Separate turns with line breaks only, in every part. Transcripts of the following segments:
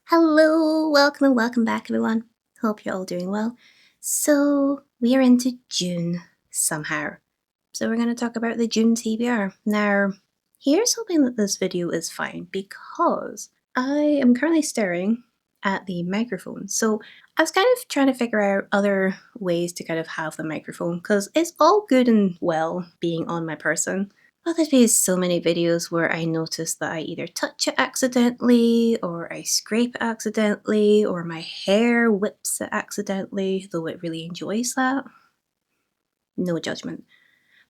Hello, welcome and welcome back, everyone. Hope you're all doing well. So, we are into June somehow. So, we're going to talk about the June TBR. Now, here's hoping that this video is fine because I am currently staring at the microphone. So, I was kind of trying to figure out other ways to kind of have the microphone because it's all good and well being on my person. Well, there's been so many videos where I notice that I either touch it accidentally, or I scrape it accidentally, or my hair whips it accidentally, though it really enjoys that. No judgment.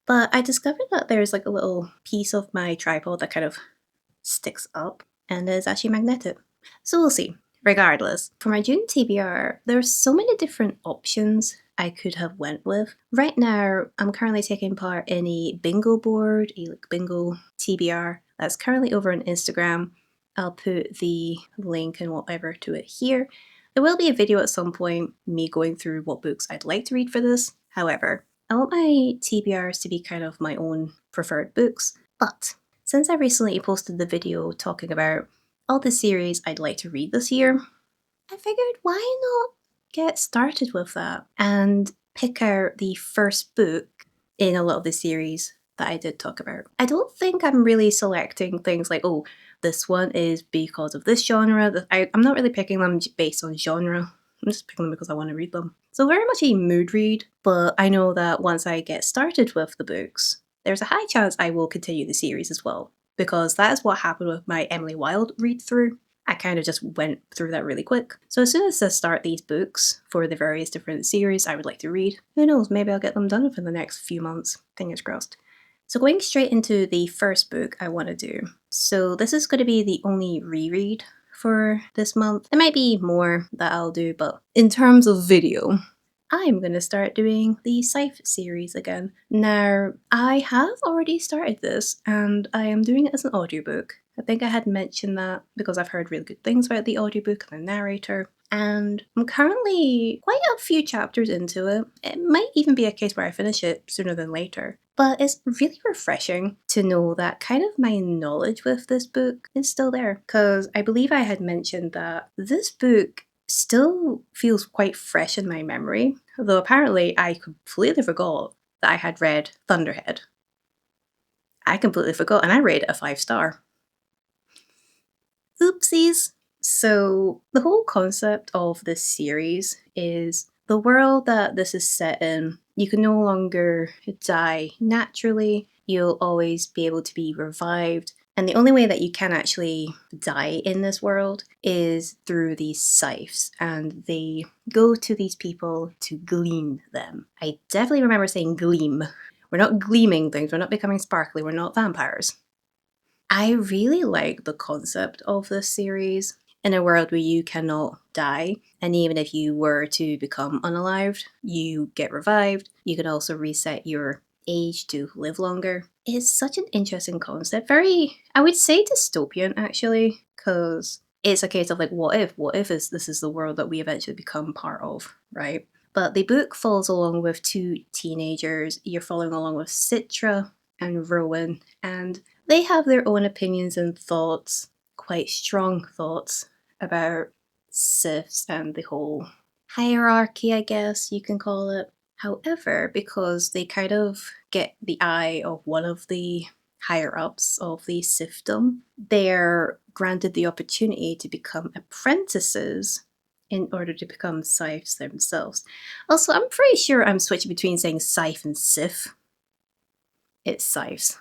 But I discovered that there's like a little piece of my tripod that kind of sticks up and is actually magnetic. So we'll see. Regardless, for my June TBR, there's so many different options I could have went with. Right now, I'm currently taking part in a bingo board, a bingo TBR that's currently over on Instagram. I'll put the link and whatever to it here. There will be a video at some point, me going through what books I'd like to read for this. However, I want my TBRs to be kind of my own preferred books, but since I recently posted the video talking about all the series I'd like to read this year, I figured why not get started with that and pick out the first book in a lot of the series that I did talk about. I don't think I'm really selecting things like, oh, this one is because of this genre. I'm not really picking them based on genre. I'm just picking them because I want to read them. So very much a mood read, but I know that once I get started with the books, there's a high chance I will continue the series as well, because that is what happened with my Emily Wilde read through. I kind of just went through that really quick. So as soon as I start these books for the various different series I would like to read, who knows, maybe I'll get them done within the next few months. Fingers crossed. So going straight into the first book I want to do. So this is going to be the only reread for this month. There might be more that I'll do, but in terms of video, I'm going to start doing the Scythe series again. Now, I have already started this and I am doing it as an audiobook. I think I had mentioned that because I've heard really good things about the audiobook and the narrator. And I'm currently quite a few chapters into it. It might even be a case where I finish it sooner than later. But it's really refreshing to know that kind of my knowledge with this book is still there. Because I believe I had mentioned that this book still feels quite fresh in my memory, though apparently I completely forgot that I had read Thunderhead. I completely forgot, and I rated it a 5-star. Oopsies! So, the whole concept of this series is the world that this is set in, you can no longer die naturally, you'll always be able to be revived, and the only way that you can actually die in this world is through these scythes, and they go to these people to glean them. I definitely remember saying gleam. We're not gleaming things, we're not becoming sparkly, we're not vampires. I really like the concept of this series in a world where you cannot die, and even if you were to become unalived, you get revived. You can also reset your age to live longer. It's such an interesting concept, very, I would say, dystopian actually, because it's a case of like, what if this is the world that we eventually become part of, right? But the book follows along with two teenagers. You're following along with Citra and Rowan, and they have their own opinions and thoughts, quite strong thoughts, about Siths and the whole hierarchy, I guess you can call it. However, because they kind of get the eye of one of the higher-ups of the Sithdom, they're granted the opportunity to become apprentices in order to become scythes themselves. Also, I'm pretty sure I'm switching between saying scythe and scythe. It's scythes.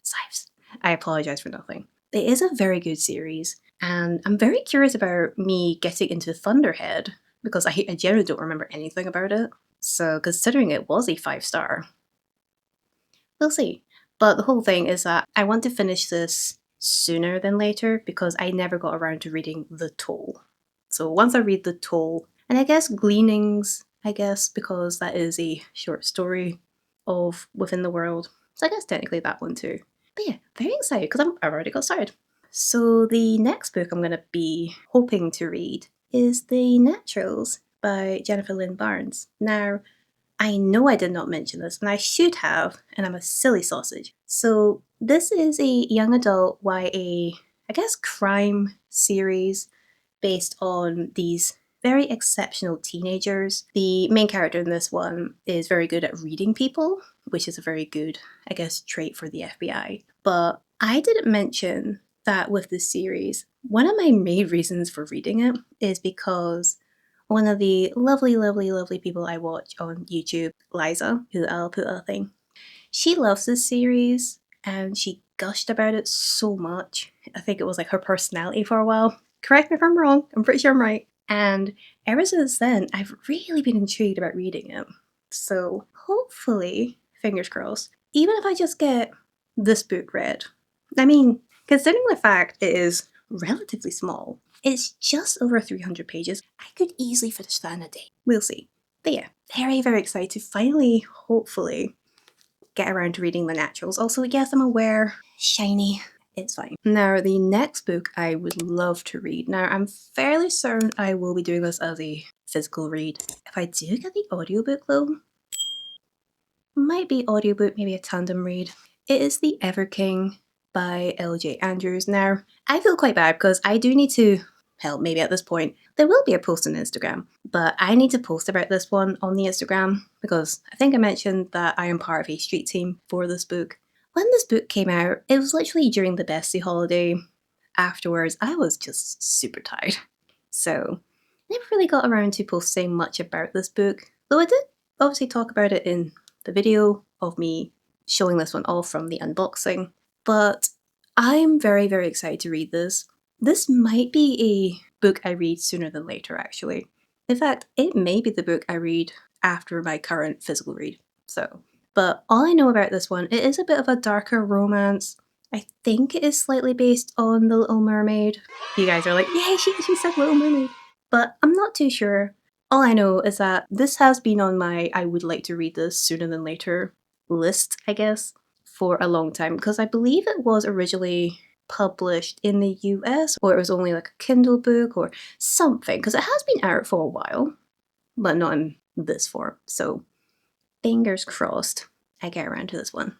Scythes. I apologise for nothing. It is a very good series, and I'm very curious about me getting into Thunderhead, because I generally don't remember anything about it. So considering it was a 5-star, we'll see. But the whole thing is that I want to finish this sooner than later because I never got around to reading The Toll. So once I read The Toll, and I guess Gleanings, because that is a short story of Within the World. So I guess technically that one too. But yeah, very excited because I've already got started. So the next book I'm going to be hoping to read is The Naturals by Jennifer Lynn Barnes. Now, I know I did not mention this, and I should have, and I'm a silly sausage. So this is a young adult YA, I guess, crime series. based on these very exceptional teenagers. The main character in this one is very good at reading people, which is a very good, I guess, trait for the FBI. But I didn't mention that with this series, one of my main reasons for reading it is because one of the lovely, lovely, lovely people I watch on YouTube, Liza, who I'll put a thing, she loves this series and she gushed about it so much. I think it was like her personality for a while. Correct me if I'm wrong, I'm pretty sure I'm right. And ever since then, I've really been intrigued about reading it. So hopefully, fingers crossed, even if I just get this book read. I mean, considering the fact it is relatively small, it's just over 300 pages. I could easily finish that in a day. We'll see. But yeah, very, very excited to finally, hopefully, get around to reading the naturals. Also, yes, I'm aware, shiny, it's fine. Now, the next book I would love to read. Now, I'm fairly certain I will be doing this as a physical read. If I do get the audiobook though, might be audiobook, maybe a tandem read. It is The Ever King by L.J. Andrews. Now, I feel quite bad because I do need to, hell, maybe at this point, there will be a post on Instagram, but I need to post about this one on the Instagram because I think I mentioned that I am part of a street team for this book. When this book came out, it was literally during the Bestie holiday. Afterwards, I was just super tired. So, never really got around to posting much about this book, though I did obviously talk about it in the video of me showing this one off from the unboxing. But I'm very, very excited to read this. This might be a book I read sooner than later, actually. In fact, it may be the book I read after my current physical read. But all I know about this one, it is a bit of a darker romance. I think it is slightly based on The Little Mermaid. You guys are like, yay, she said Little Mermaid. But I'm not too sure. All I know is that this has been on my I would like to read this sooner than later list, I guess, for a long time. Because I believe it was originally published in the US, or it was only like a Kindle book or something. Because it has been out for a while, but not in this form. So fingers crossed I get around to this one.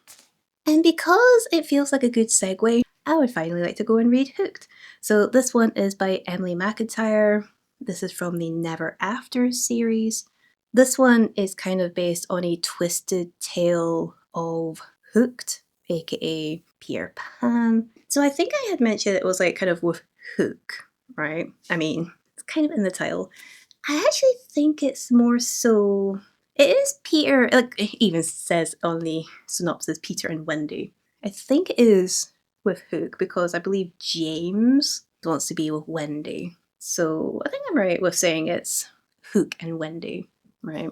And because it feels like a good segue, I would finally like to go and read Hooked. So this one is by Emily McIntyre. This is from the Never After series. This one is kind of based on a twisted tale of Hooked, aka Peter Pan. So I think I had mentioned it was like kind of with hook, right? I mean, it's kind of in the title. I actually think it's more so, it is Peter, like it even says on the synopsis, Peter and Wendy. I think it is with Hook because I believe James wants to be with Wendy. So I think I'm right with saying it's Hook and Wendy, right?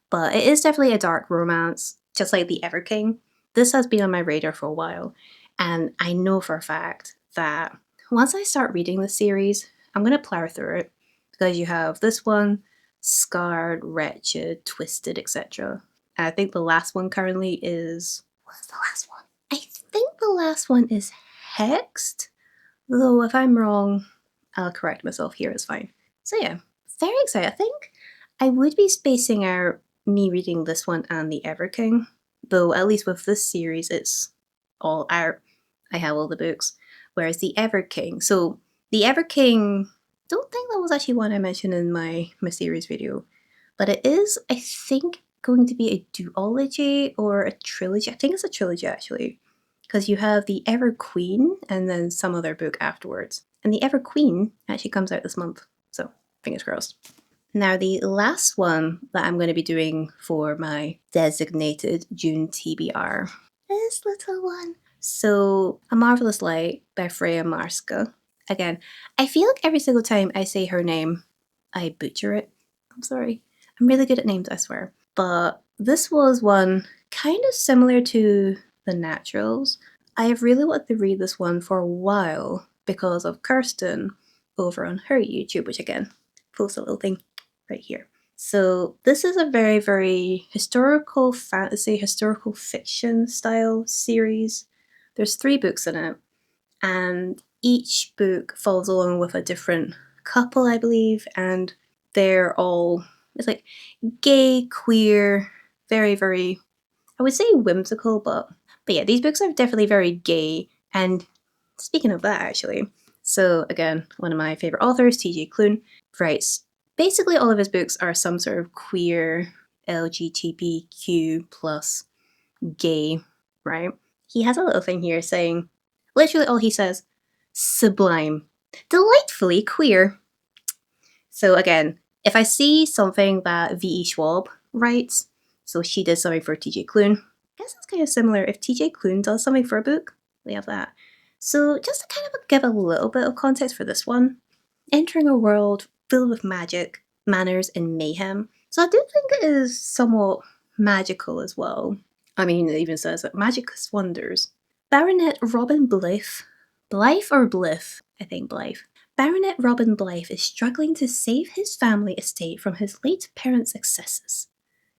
But it is definitely a dark romance, just like The Ever King. This has been on my radar for a while, and I know for a fact that once I start reading the series, I'm going to plow through it. Because you have this one, Scarred, Wretched, Twisted, etc. And I think the last one currently is... What's the last one? I think the last one is Hexed. Though if I'm wrong, I'll correct myself here, it's fine. So yeah, very excited. I think I would be spacing out me reading this one and The Ever King. Though at least with this series, it's all out. I have all the books. Whereas The Ever King... So The Ever King... don't think that was actually one I mentioned in my series video, but it is, I think, going to be a duology or a trilogy. I think it's a trilogy actually, because you have The Ever Queen and then some other book afterwards. And The Ever Queen actually comes out this month, so fingers crossed. Now the last one that I'm going to be doing for my designated June TBR, this little one. So, A Marvelous Light by Freya Marska. Again, I feel like every single time I say her name, I butcher it. I'm sorry. I'm really good at names, I swear. But this was one kind of similar to The Naturals. I have really wanted to read this one for a while because of Kirsten over on her YouTube, which again, post a little thing right here. So this is a very, very historical fantasy, historical fiction style series. There's 3 books in it, and each book follows along with a different couple, I believe, and they're all, it's like gay, queer, very, very, I would say whimsical, but yeah, these books are definitely very gay. And speaking of that, actually, So again, one of my favourite authors, TJ Klune, writes basically all of his books are some sort of queer, LGBTQ plus gay, right? He has a little thing here saying, literally all he says, sublime, delightfully queer. So again, if I see something that V.E. Schwab writes, so she did something for TJ Klune, I guess it's kind of similar. If TJ Klune does something for a book, we have that. So just to kind of give a little bit of context for this one, entering a world filled with magic, manners, and mayhem. So I do think it is somewhat magical as well. I mean, it even says that magicus wonders. Baronet Robin Blythe, Blythe or Blythe? I think Blythe. Baronet Robin Blythe is struggling to save his family estate from his late parents' excesses.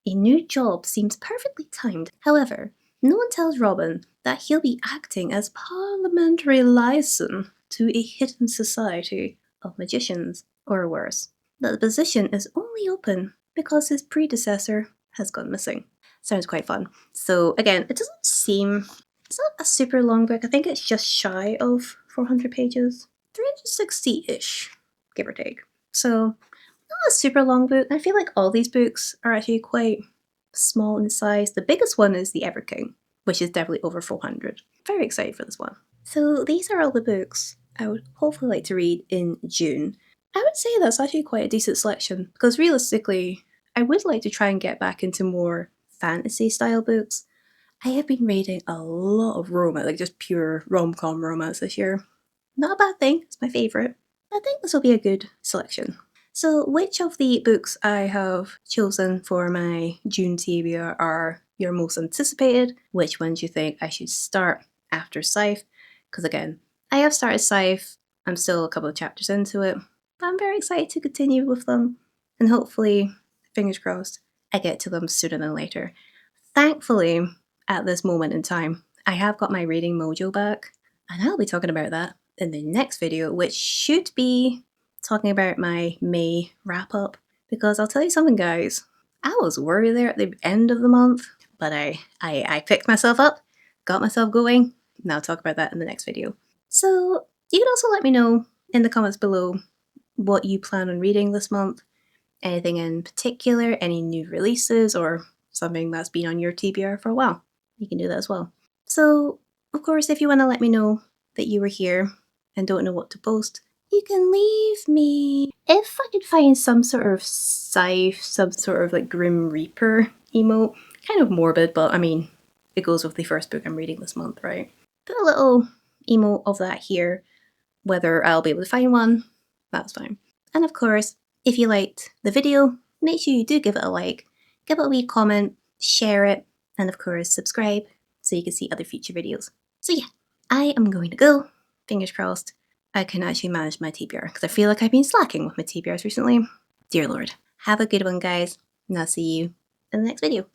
A new job seems perfectly timed. However, no one tells Robin that he'll be acting as parliamentary liaison to a hidden society of magicians, or worse, that the position is only open because his predecessor has gone missing. Sounds quite fun. So again, it doesn't seem, it's not a super long book. I think it's just shy of 400 pages, 360-ish, give or take. So not a super long book. I feel like all these books are actually quite small in size. The biggest one is The Ever King, which is definitely over 400. Very excited for this one. So these are all the books I would hopefully like to read in June. I would say that's actually quite a decent selection because realistically, I would like to try and get back into more fantasy style books. I have been reading a lot of romance, like just pure rom-com romance this year. Not a bad thing, it's my favourite. I think this will be a good selection. So which of the books I have chosen for my June TBR are your most anticipated? Which ones you think I should start after Scythe? Because again, I have started Scythe, I'm still a couple of chapters into it, but I'm very excited to continue with them, and hopefully, fingers crossed, I get to them sooner than later. Thankfully, at this moment in time, I have got my reading mojo back, and I'll be talking about that in the next video, which should be talking about my May wrap-up, because I'll tell you something, guys, I was worried there at the end of the month, but I picked myself up, got myself going, and I'll talk about that in the next video. So you can also let me know in the comments below what you plan on reading this month, anything in particular, any new releases, or something that's been on your TBR for a while. You can do that as well. So, of course, if you want to let me know that you were here and don't know what to post, you can leave me. If I could find some sort of Scythe, some sort of like Grim Reaper emote, kind of morbid, but I mean, it goes with the first book I'm reading this month, right? Put a little emote of that here. Whether I'll be able to find one, that's fine. And of course, if you liked the video, make sure you do give it a like, give it a wee comment, share it, and of course subscribe so you can see other future videos. So yeah, I am going to go. Fingers crossed I can actually manage my TBR, because I feel like I've been slacking with my TBRs recently. Dear Lord. Have a good one, guys, and I'll see you in the next video.